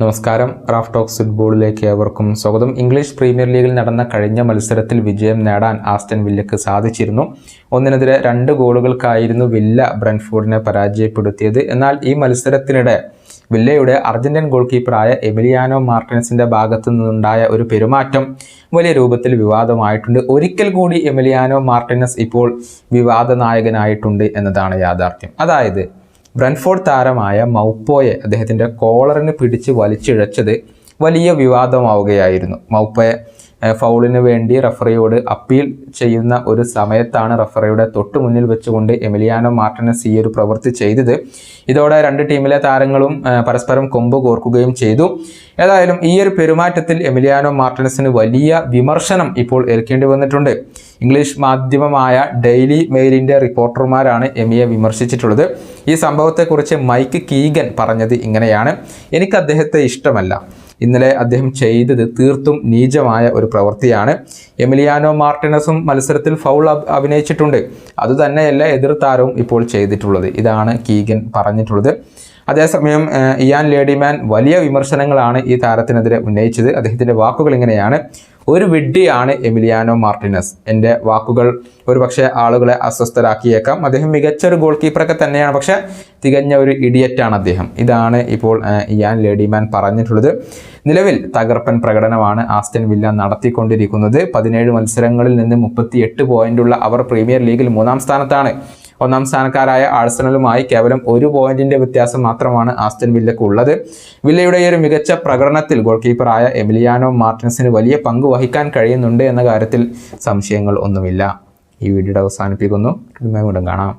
നമസ്കാരം. Raf talks ഫുട്ബോളിലേക്ക് ഏവർക്കും സ്വാഗതം. ഇംഗ്ലീഷ് പ്രീമിയർ ലീഗിൽ നടന്ന കഴിഞ്ഞ മത്സരത്തിൽ വിജയം നേടാൻ ആസ്റ്റൺ വില്ലയ്ക്ക് സാധിച്ചിരുന്നു. 1-നെതിരെ 2 ഗോളുകൾക്കായിരുന്നു വില്ല ബ്രെൻഫോർഡിനെ പരാജയപ്പെടുത്തിയത്. എന്നാൽ ഈ മത്സരത്തിനിടെ വില്ലയുടെ അർജന്റീൻ ഗോൾ കീപ്പറായ എമിലിയാനോ മാർട്ടിനസിന്റെ ഭാഗത്തു നിന്നുണ്ടായ ഒരു പെരുമാറ്റം വലിയ രൂപത്തിൽ വിവാദമായിട്ടുണ്ട്. ഒരിക്കൽ കൂടി എമിലിയാനോ മാർട്ടിനസ് ഇപ്പോൾ വിവാദ നായകനായിട്ടുണ്ട് എന്നതാണ് യാഥാർത്ഥ്യം. അതായത് ബ്രെൻഫോർഡ് താരമായ മൗപ്പോയെ അദ്ദേഹത്തിൻ്റെ കോളറിന് പിടിച്ച് വലിച്ചിഴച്ചത് വലിയ വിവാദമാവുകയായിരുന്നു. മൗപ്പോയെ ഫൗളിന് വേണ്ടി റഫറിയോട് അപ്പീൽ ചെയ്യുന്ന ഒരു സമയത്താണ് റഫറിയുടെ തൊട്ടു മുന്നിൽ വെച്ചുകൊണ്ട് എമിലിയാനോ മാർട്ടിനസ് ഈ ഒരു പ്രവൃത്തി ചെയ്തത്. ഇതോടെ 2 ടീമിലെ താരങ്ങളും പരസ്പരം കൊമ്പ് കോർക്കുകയും ചെയ്തു. ഏതായാലും ഈ ഒരു പെരുമാറ്റത്തിൽ എമിലിയാനോ മാർട്ടിനസിന് വലിയ വിമർശനം ഇപ്പോൾ ഏൽക്കേണ്ടി വന്നിട്ടുണ്ട്. ഇംഗ്ലീഷ് മാധ്യമമായ ഡെയിലി മെയിലിൻ്റെ റിപ്പോർട്ടർമാരാണ് എമിയെ വിമർശിച്ചിട്ടുള്ളത്. ഈ സംഭവത്തെക്കുറിച്ച് മൈക്ക് കീഗൻ പറഞ്ഞത് ഇങ്ങനെയാണ്: എനിക്ക് അദ്ദേഹത്തെ ഇഷ്ടമല്ല. ഇന്നലെ അദ്ദേഹം ചെയ്തത് തീർത്തും നീചമായ ഒരു പ്രവൃത്തിയാണ്. എമിലിയാനോ മാർട്ടിനസും മത്സരത്തിൽ ഫൗൾ അഭിനയിച്ചിട്ടുണ്ട്. അതുതന്നെയല്ല എതിർ താരവും ഇപ്പോൾ ചെയ്തിട്ടുള്ളത്. ഇതാണ് കീഗൻ പറഞ്ഞിട്ടുള്ളത്. അതേസമയം ഇയാൻ ലേഡിമാൻ വലിയ വിമർശനങ്ങളാണ് ഈ താരത്തിനെതിരെ ഉന്നയിച്ചത്. അദ്ദേഹത്തിൻ്റെ വാക്കുകൾ ഇങ്ങനെയാണ്: ഒരു വിഡ്ഢിയാണ് എമിലിയാനോ മാർട്ടിനസ്. എൻ്റെ വാക്കുകൾ ഒരുപക്ഷെ ആളുകളെ അസ്വസ്ഥരാക്കിയേക്കാം. അദ്ദേഹം മികച്ചൊരു ഗോൾ കീപ്പറൊക്കെ തന്നെയാണ്, പക്ഷേ തികഞ്ഞ ഒരു ഇഡിയറ്റാണ് അദ്ദേഹം. ഇതാണ് ഇപ്പോൾ ഇയാൻ ലേഡിമാൻ പറഞ്ഞിട്ടുള്ളത്. നിലവിൽ തകർപ്പൻ പ്രകടനമാണ് ആസ്റ്റൺ വില്ല നടത്തിക്കൊണ്ടിരിക്കുന്നത്. 17 മത്സരങ്ങളിൽ നിന്ന് 38 പോയിന്റുള്ള അവർ പ്രീമിയർ ലീഗിൽ 3-ാം സ്ഥാനത്താണ്. 1-ാം സ്ഥാനക്കാരായ ആഴ്സണലുമായി കേവലം 1 പോയിന്റിന്റെ വ്യത്യാസം മാത്രമാണ് ആസ്റ്റൺ വില്ലയ്ക്ക് ഉള്ളത്. വില്ലയുടെ ഒരു മികച്ച പ്രകടനത്തിൽ ഗോൾ കീപ്പറായ എമിലിയാനോ മാർട്ടിനസിന് വലിയ പങ്ക് വഹിക്കാൻ കഴിയുന്നുണ്ട് എന്ന കാര്യത്തിൽ സംശയങ്ങൾ ഒന്നുമില്ല. ഈ വീഡിയോ അവസാനിപ്പിക്കുന്നു. വീണ്ടും കാണാം.